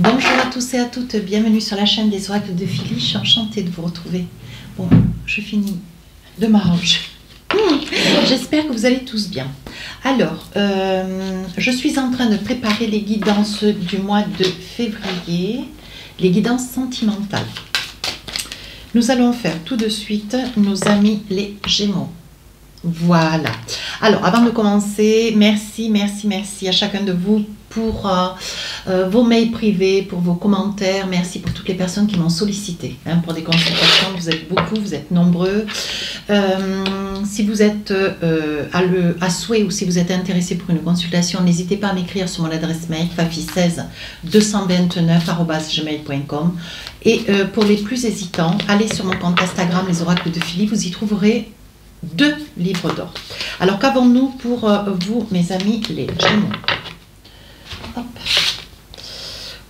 Bonjour à tous et à toutes, bienvenue sur la chaîne des oracles de Philly, je suis enchantée de vous retrouver. Bon, je finis de m'arranger. J'espère que vous allez tous bien. Alors, je suis en train de préparer les guidances du mois de février, les guidances sentimentales. Nous allons faire tout de suite nos amis les Gémeaux. Voilà. Alors, avant de commencer, merci à chacun de vous pour vos mails privés, pour vos commentaires. Merci pour toutes les personnes qui m'ont sollicité pour des consultations. Vous êtes beaucoup, vous êtes nombreux. Si vous êtes à souhait ou si vous êtes intéressé pour une consultation, n'hésitez pas à m'écrire sur mon adresse mail fafi16 229@gmail.com. Et pour les plus hésitants, allez sur mon compte Instagram, les oracles de Philly, vous y trouverez 2 livres d'or. Alors qu'avons-nous pour vous, mes amis, les Gémeaux? Hop.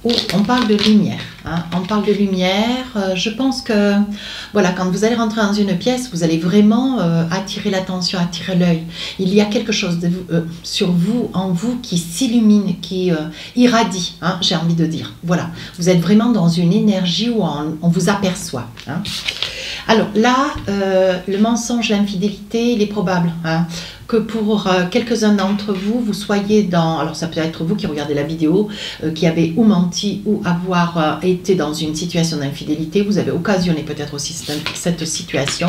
Oh, on parle de lumière. On parle de lumière. Je pense que, voilà, quand vous allez rentrer dans une pièce, vous allez vraiment attirer l'attention, attirer l'œil. Il y a quelque chose de sur vous, en vous, qui s'illumine, qui irradie, j'ai envie de dire. Voilà, vous êtes vraiment dans une énergie où on vous aperçoit. Alors là, le mensonge, l'infidélité, il est probable que pour quelques-uns d'entre vous, vous soyez dans... Alors ça peut être vous qui regardez la vidéo, qui avez ou menti ou avoir été dans une situation d'infidélité. Vous avez occasionné peut-être aussi cette situation.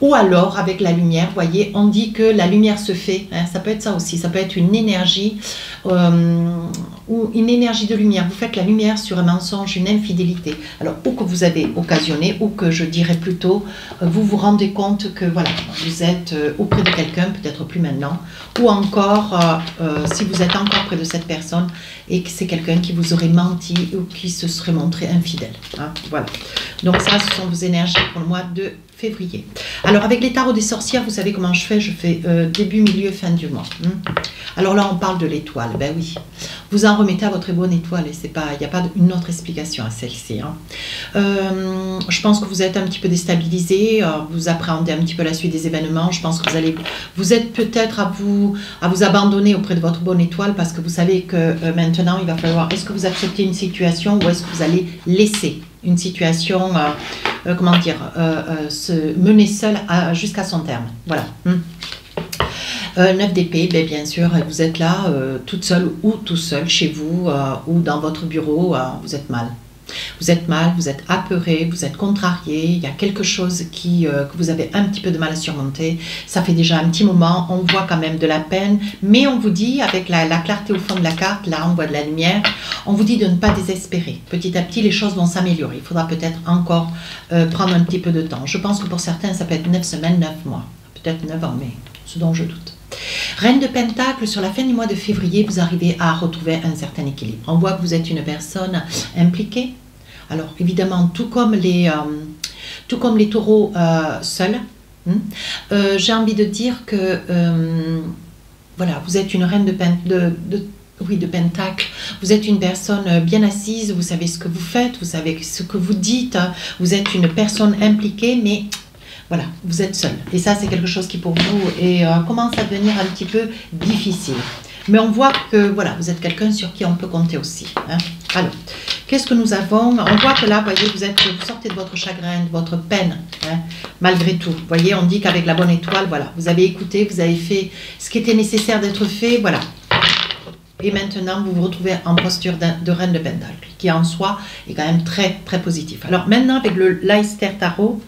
Ou alors, avec la lumière, vous voyez, on dit que la lumière se fait. Ça peut être ça aussi. Ça peut être une énergie ou une énergie de lumière. Vous faites la lumière sur un mensonge, une infidélité. Alors, ou que vous avez occasionné, ou que je dirais plutôt, vous vous rendez compte que voilà, vous êtes auprès de quelqu'un, peut-être plus maintenant, ou encore, si vous êtes encore près de cette personne et que c'est quelqu'un qui vous aurait menti ou qui se serait montré infidèle. Voilà. Donc ça, ce sont vos énergies pour le mois de février. Alors avec les tarots des sorcières, vous savez comment je fais début, milieu, fin du mois. Alors là, on parle de l'étoile. Ben oui, vous en remettez à votre bonne étoile et c'est pas, il n'y a pas une autre explication à celle-ci. Je pense que vous êtes un petit peu déstabilisé, vous appréhendez un petit peu la suite des événements. Je pense que vous êtes peut-être à vous abandonner auprès de votre bonne étoile parce que vous savez que maintenant, il va falloir, est-ce que vous acceptez une situation ou est-ce que vous allez laisser une situation, comment dire, se mener seule jusqu'à son terme. Voilà. 9 d'épée, bien sûr, vous êtes là, toute seule ou tout seul, chez vous ou dans votre bureau, vous êtes mal. Vous êtes mal, vous êtes apeuré, vous êtes contrarié, il y a quelque chose que vous avez un petit peu de mal à surmonter. Ça fait déjà un petit moment, on voit quand même de la peine, mais on vous dit, avec la clarté au fond de la carte, là on voit de la lumière, on vous dit de ne pas désespérer. Petit à petit, les choses vont s'améliorer. Il faudra peut-être encore prendre un petit peu de temps. Je pense que pour certains, ça peut être 9 semaines, 9 mois, peut-être 9 ans, mais ce dont je doute. Reine de Pentacle, sur la fin du mois de février, vous arrivez à retrouver un certain équilibre. On voit que vous êtes une personne impliquée. Alors évidemment, tout comme les taureaux seuls, j'ai envie de dire que voilà, vous êtes une reine de Pentacle. Vous êtes une personne bien assise, vous savez ce que vous faites, vous savez ce que vous dites, vous êtes une personne impliquée, mais voilà, vous êtes seul. Et ça, c'est quelque chose qui pour vous commence à devenir un petit peu difficile. Mais on voit que voilà, vous êtes quelqu'un sur qui on peut compter aussi. Alors, qu'est-ce que nous avons? On voit que là, vous voyez, vous sortez de votre chagrin, de votre peine, malgré tout. Vous voyez, on dit qu'avec la bonne étoile, voilà, vous avez écouté, vous avez fait ce qui était nécessaire d'être fait, voilà. Et maintenant, vous vous retrouvez en posture de reine de Pentacle, qui en soi est quand même très, très positif. Alors maintenant, avec le Leicester Tarot,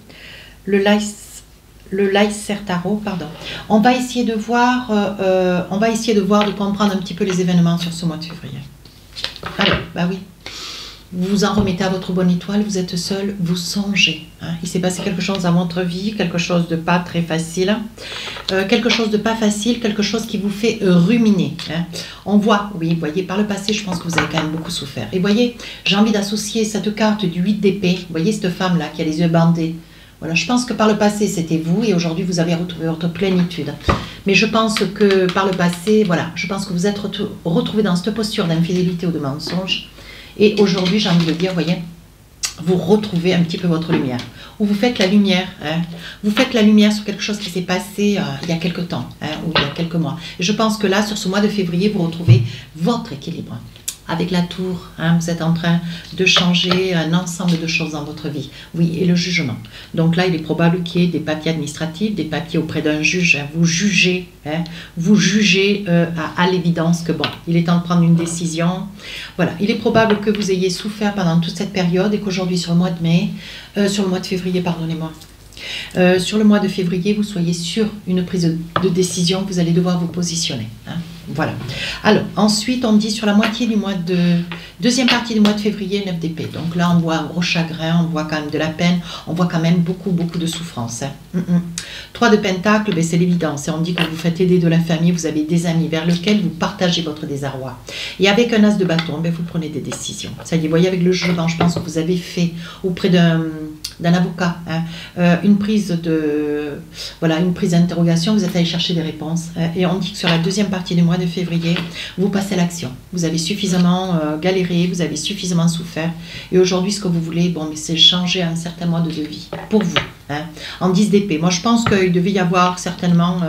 pardon. On va essayer de voir, de comprendre un petit peu les événements sur ce mois de février. Alors, bah oui, vous vous en remettez à votre bonne étoile, vous êtes seul, vous songez. Il s'est passé quelque chose dans votre vie, quelque chose de pas très facile, quelque chose de pas facile, quelque chose qui vous fait ruminer. On voit, oui, vous voyez, par le passé, je pense que vous avez quand même beaucoup souffert. Et vous voyez, j'ai envie d'associer cette carte du 8 d'épée, vous voyez cette femme-là qui a les yeux bandés. Voilà, je pense que par le passé, c'était vous et aujourd'hui, vous avez retrouvé votre plénitude. Mais je pense que par le passé, voilà, je pense que vous êtes retrouvé dans cette posture d'infidélité ou de mensonge. Et aujourd'hui, j'ai envie de dire, vous voyez, vous retrouvez un petit peu votre lumière. Ou vous faites la lumière. Vous faites la lumière sur quelque chose qui s'est passé il y a quelques temps, ou il y a quelques mois. Et je pense que là, sur ce mois de février, vous retrouvez votre équilibre. avec la tour, hein, vous êtes en train de changer un ensemble de choses dans votre vie. Oui, et le jugement. Donc là, il est probable qu'il y ait des papiers administratifs, des papiers auprès d'un juge. Hein, vous jugez à l'évidence que bon, il est temps de prendre une décision. Voilà, il est probable que vous ayez souffert pendant toute cette période et qu'aujourd'hui, sur le mois de mai, sur le mois de février, pardonnez-moi, sur le mois de février, vous soyez sur une prise de décision, vous allez devoir vous positionner. Hein. Voilà. Alors, ensuite, on dit sur la moitié du mois de... Deuxième partie du mois de février, 9 d'épée. Donc là, on voit un gros chagrin, on voit quand même de la peine, on voit quand même beaucoup de souffrance. Hein. 3 de pentacle, ben, c'est l'évidence. On dit que vous faites aider de la famille, vous avez des amis vers lesquels vous partagez votre désarroi. Et avec un as de bâton, ben, vous prenez des décisions. Ça y est, vous voyez, avec le jugement, je pense que vous avez fait auprès d'un avocat, hein, une prise d'interrogation, vous êtes allé chercher des réponses. Et on dit que sur la deuxième partie du mois de février, vous passez à l'action. Vous avez suffisamment galéré, vous avez suffisamment souffert. Et aujourd'hui, ce que vous voulez, bon, mais c'est changer un certain mode de vie pour vous. Hein, en 10 d'épée. Moi, je pense qu'il devait y avoir certainement...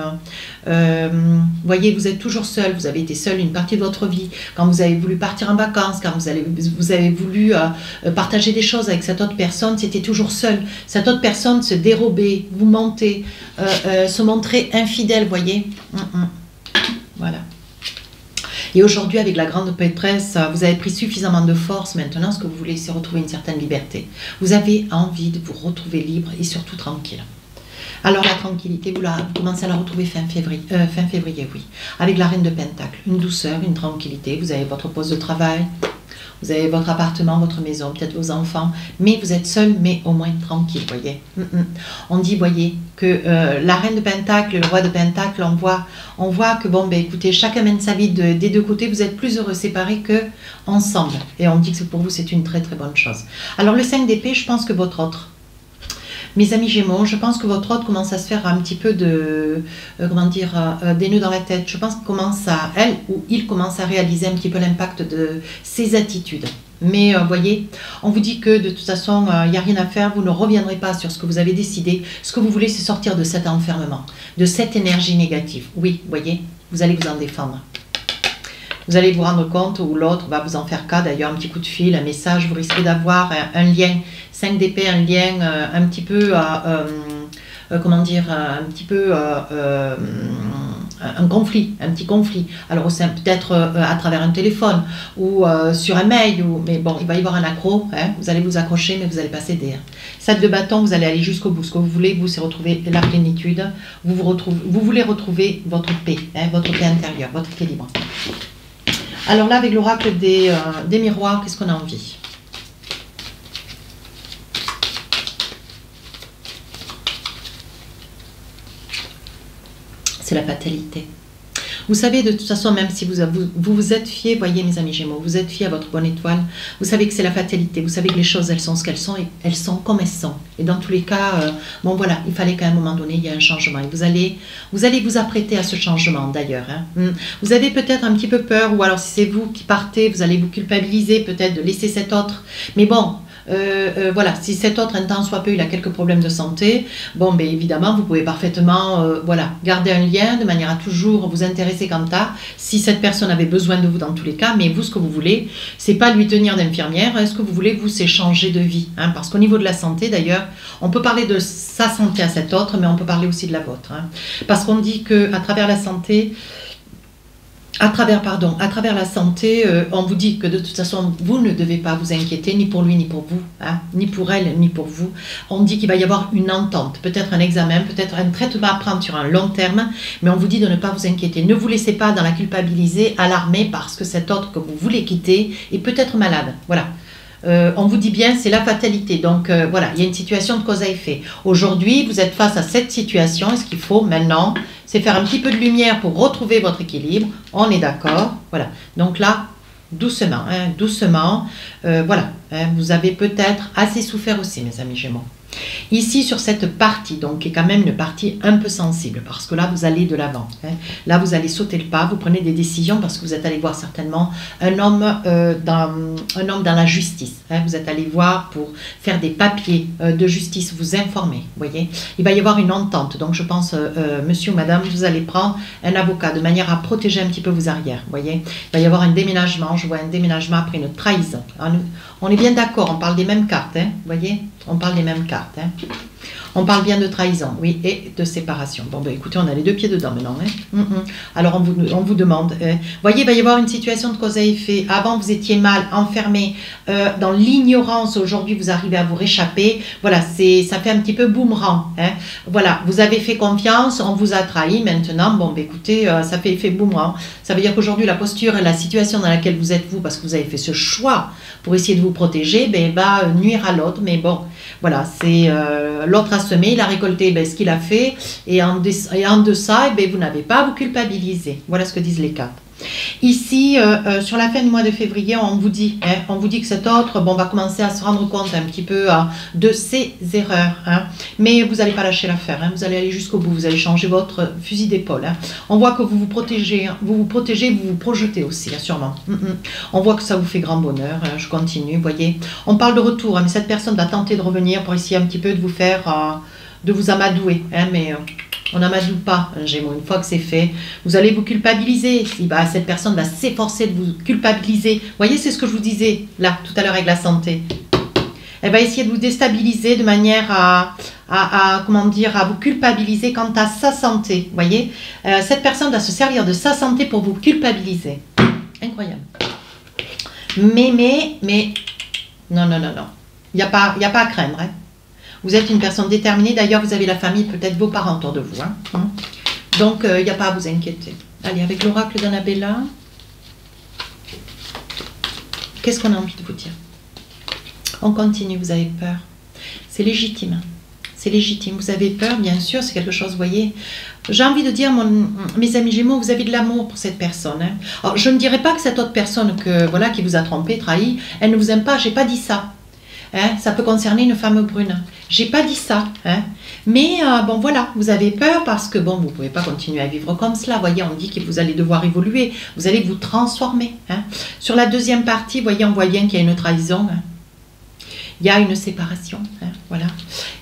voyez, vous êtes toujours seul, vous avez été seul une partie de votre vie. Quand vous avez voulu partir en vacances, quand vous avez voulu partager des choses avec cette autre personne, c'était toujours seul. Cette autre personne se dérobait, vous mentez, se montrait infidèle, voyez. Voilà. Et aujourd'hui, avec la grande prêtresse, vous avez pris suffisamment de force. Maintenant, ce que vous voulez, c'est retrouver une certaine liberté. Vous avez envie de vous retrouver libre et surtout tranquille. Alors, la tranquillité, vous commencez à la retrouver fin février, oui. Avec la reine de Pentacle, une douceur, une tranquillité. Vous avez votre poste de travail, vous avez votre appartement, votre maison, peut-être vos enfants, mais vous êtes seul, mais au moins tranquille, voyez. On dit, voyez, que la reine de Pentacle, le roi de Pentacle, on voit que, bon, ben écoutez, chacun mène sa vie des deux côtés, vous êtes plus heureux séparés que ensemble. Et on dit que pour vous, c'est une très très bonne chose. Alors, le 5 d'épée, je pense que votre autre, mes amis Gémeaux, je pense que votre autre commence à se faire un petit peu de, des nœuds dans la tête. Je pense qu'il commence à réaliser un petit peu l'impact de ses attitudes. Mais voyez, on vous dit que de toute façon, il n'y a rien à faire, vous ne reviendrez pas sur ce que vous avez décidé. Ce que vous voulez, c'est sortir de cet enfermement, de cette énergie négative. Oui, voyez, vous allez vous en défendre. Vous allez vous rendre compte, ou l'autre va vous en faire cas, d'ailleurs, un petit coup de fil, un message, vous risquez d'avoir un lien, 5 d'épée, un lien un petit peu, un petit conflit. Alors, c'est peut-être à travers un téléphone, ou sur un mail, mais bon, il va y avoir un accro, hein, vous allez vous accrocher, mais vous n'allez pas céder. 7 de bâton, vous allez aller jusqu'au bout. Ce que vous voulez, vous, c'est retrouver la plénitude, vous voulez retrouver votre paix, hein, votre paix intérieure, votre équilibre. Alors là, avec l'oracle des miroirs, qu'est-ce qu'on a envie? C'est la fatalité. Vous savez, de toute façon, même si vous vous êtes fié, voyez mes amis Gémeaux, vous êtes fié à votre bonne étoile, vous savez que c'est la fatalité, vous savez que les choses, elles sont ce qu'elles sont et elles sont comme elles sont. Et dans tous les cas, bon voilà, il fallait qu'à un moment donné, il y ait un changement. Et vous allez vous apprêter à ce changement d'ailleurs. Hein. Vous avez peut-être un petit peu peur, ou alors si c'est vous qui partez, vous allez vous culpabiliser peut-être de laisser cet autre. Mais bon, voilà, si cet autre, un temps soit peu, il a quelques problèmes de santé, bon, ben évidemment, vous pouvez parfaitement voilà, garder un lien de manière à toujours vous intéresser quant à si cette personne avait besoin de vous dans tous les cas, mais vous, ce que vous voulez, c'est pas lui tenir d'infirmière, ce que vous voulez, vous, c'est changer de vie. Hein, parce qu'au niveau de la santé, d'ailleurs, on peut parler de sa santé à cet autre, mais on peut parler aussi de la vôtre. Hein, parce qu'on dit qu'à travers la santé, à travers la santé, on vous dit que de toute façon, vous ne devez pas vous inquiéter, ni pour lui, ni pour vous, hein, ni pour elle, ni pour vous. On dit qu'il va y avoir une entente, peut-être un examen, peut-être un traitement à prendre sur un long terme, mais on vous dit de ne pas vous inquiéter. Ne vous laissez pas dans la culpabiliser, alarmer, parce que cet autre que vous voulez quitter est peut-être malade. Voilà. On vous dit bien, c'est la fatalité. Donc voilà, il y a une situation de cause à effet. Aujourd'hui, vous êtes face à cette situation et ce qu'il faut maintenant, c'est faire un petit peu de lumière pour retrouver votre équilibre. On est d'accord. Voilà. Donc là, doucement, hein, doucement. Voilà. hein. Vous avez peut-être assez souffert aussi, mes amis Gémeaux. Ici, sur cette partie, donc, qui est quand même une partie un peu sensible, parce que là, vous allez de l'avant. Hein. Là, vous allez sauter le pas, vous prenez des décisions, parce que vous êtes allé voir certainement un homme dans la justice. Hein. Vous êtes allé voir pour faire des papiers de justice, vous informer, vous voyez. Il va y avoir une entente, donc je pense, monsieur ou madame, vous allez prendre un avocat de manière à protéger un petit peu vos arrières, vous voyez. Il va y avoir un déménagement, je vois un déménagement après une trahison. On est bien d'accord, on parle des mêmes cartes, hein, vous voyez. On parle des mêmes cartes. Hein. On parle bien de trahison, oui, et de séparation. Bon, ben écoutez, on a les deux pieds dedans maintenant. Hein. Alors, on vous demande. Voyez, il va y avoir une situation de cause à effet. Avant, vous étiez mal, enfermé dans l'ignorance. Aujourd'hui, vous arrivez à vous réchapper. Voilà, ça fait un petit peu boomerang. Hein. Voilà, vous avez fait confiance, on vous a trahi. Maintenant, bon, ben écoutez, ça fait effet boomerang. Ça veut dire qu'aujourd'hui, la posture et la situation dans laquelle vous êtes, vous, parce que vous avez fait ce choix pour essayer de vous protéger, ben, va nuire à l'autre. Mais bon, voilà, c'est l'autre a semé, il a récolté ben, ce qu'il a fait, et en deçà, ben, vous n'avez pas à vous culpabiliser. Voilà ce que disent les cartes. Ici, sur la fin du mois de février, on vous dit que cet autre bon, va commencer à se rendre compte un petit peu de ses erreurs. Hein, mais vous n'allez pas lâcher l'affaire, hein, vous allez aller jusqu'au bout, vous allez changer votre fusil d'épaule. Hein. On voit que vous vous protégez, vous vous projetez aussi, hein, sûrement. On voit que ça vous fait grand bonheur. Je continue, vous voyez. On parle de retour, hein, mais cette personne va tenter de revenir pour essayer un petit peu de vous faire, de vous amadouer. Hein, mais on n'amadoue pas un Gémeaux. Une fois que c'est fait, vous allez vous culpabiliser. Cette personne va s'efforcer de vous culpabiliser. Vous voyez, c'est ce que je vous disais là, tout à l'heure avec la santé. Elle va essayer de vous déstabiliser de manière comment dire, à vous culpabiliser quant à sa santé. Vous voyez, cette personne va se servir de sa santé pour vous culpabiliser. Incroyable. Mais, non. Il n'y a pas à craindre. Hein. Vous êtes une personne déterminée. D'ailleurs, vous avez la famille, peut-être vos parents autour de vous. Hein. Donc, il n'y a pas à vous inquiéter. Allez, avec l'oracle d'Annabella, qu'est-ce qu'on a envie de vous dire? On continue, vous avez peur. C'est légitime. C'est légitime. Vous avez peur, bien sûr, c'est quelque chose, vous voyez. J'ai envie de dire, mes amis Gémeaux, vous avez de l'amour pour cette personne. Hein. Alors, je ne dirais pas que cette autre personne qui vous a trompé, trahi, elle ne vous aime pas, j'ai pas dit ça. Hein, ça peut concerner une femme brune. J'ai pas dit ça. Hein. Mais bon voilà, vous avez peur parce que bon, vous pouvez pas continuer à vivre comme cela. Voyez, on dit que vous allez devoir évoluer. Vous allez vous transformer. Hein. Sur la deuxième partie, voyez, on voit bien qu'il y a une trahison. Hein. Il y a une séparation, hein, voilà.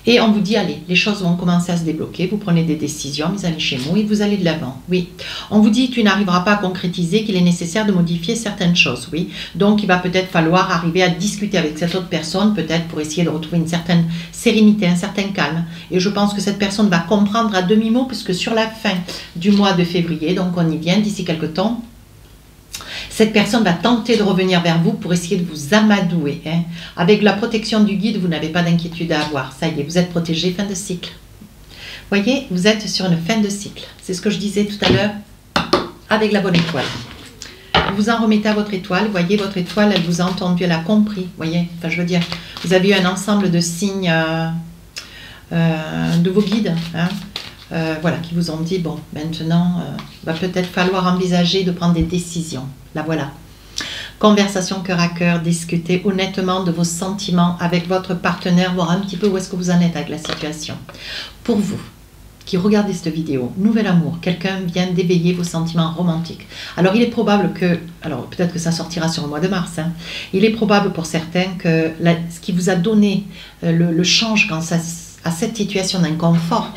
Et on vous dit, allez, les choses vont commencer à se débloquer, vous prenez des décisions, mes amis Gémeaux, et vous allez de l'avant, oui. On vous dit, tu n'arriveras pas à concrétiser, qu'il est nécessaire de modifier certaines choses, oui. Donc, il va peut-être falloir arriver à discuter avec cette autre personne, peut-être pour essayer de retrouver une certaine sérénité, un certain calme. Et je pense que cette personne va comprendre à demi-mot, puisque sur la fin du mois de février, donc on y vient d'ici quelques temps, cette personne va tenter de revenir vers vous pour essayer de vous amadouer. Hein. Avec la protection du guide, vous n'avez pas d'inquiétude à avoir. Ça y est, vous êtes protégé, fin de cycle. Vous voyez, vous êtes sur une fin de cycle. C'est ce que je disais tout à l'heure avec la bonne étoile. Vous en remettez à votre étoile. Vous voyez, votre étoile, elle vous a entendu, elle a compris. Vous voyez, enfin, je veux dire, vous avez eu un ensemble de signes de vos guides. Hein. Voilà, qui vous ont dit, bon, maintenant, va peut-être falloir envisager de prendre des décisions. Là, voilà. Conversation cœur à cœur, discutez honnêtement de vos sentiments avec votre partenaire, voir un petit peu où est-ce que vous en êtes avec la situation. Pour vous, qui regardez cette vidéo, nouvel amour, quelqu'un vient d'éveiller vos sentiments romantiques. Alors, il est probable que, alors peut-être que ça sortira sur le mois de mars, hein, il est probable pour certains que ce qui vous a donné le change quand ça à cette situation d'inconfort,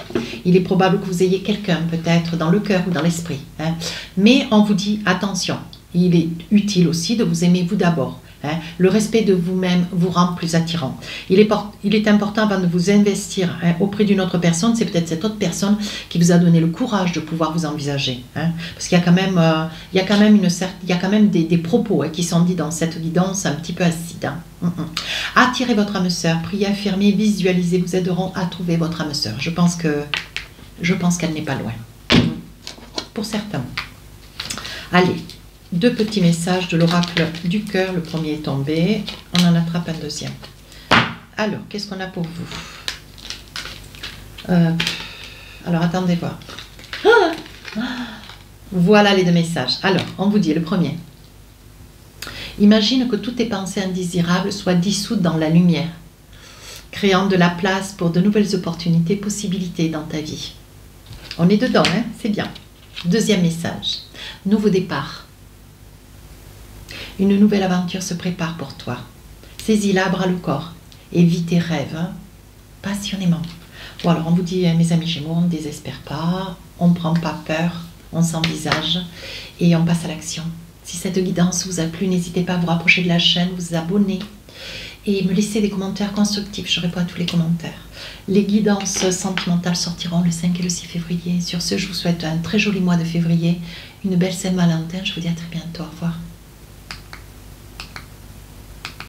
il est probable que vous ayez quelqu'un peut-être dans le cœur ou dans l'esprit. Hein. Mais on vous dit attention, il est utile aussi de vous aimer vous d'abord. Hein. Le respect de vous-même vous rend plus attirant. Il est important avant de vous investir auprès d'une autre personne, c'est peut-être cette autre personne qui vous a donné le courage de pouvoir vous envisager. Hein. Parce qu'il y a quand même, des propos qui sont dits dans cette guidance un petit peu acides. Hein. Attirez votre âme sœur, priez, affirmez, visualisez, vous aideront à trouver votre âme sœur. Je pense qu'elle n'est pas loin. Pour certains. Allez. 2 petits messages de l'oracle du cœur. Le premier est tombé. On en attrape un deuxième. Alors, qu'est-ce qu'on a pour vous? Alors, attendez voir. Voilà les 2 messages. Alors, on vous dit le premier. Imagine que toutes tes pensées indésirables soient dissoutes dans la lumière, créant de la place pour de nouvelles opportunités, possibilités dans ta vie. On est dedans, hein, c'est bien. Deuxième message, nouveau départ. Une nouvelle aventure se prépare pour toi. Saisis-la à bras le corps et vis tes rêves hein, passionnément. Bon alors on vous dit, mes amis Gémeaux, on ne désespère pas, on ne prend pas peur, on s'envisage et on passe à l'action. Si cette guidance vous a plu, n'hésitez pas à vous rapprocher de la chaîne, vous abonner et me laisser des commentaires constructifs. Je réponds à tous les commentaires. Les guidances sentimentales sortiront le 5 et le 6 février. Sur ce, je vous souhaite un très joli mois de février, une belle Saint-Valentin. Je vous dis à très bientôt. Au revoir.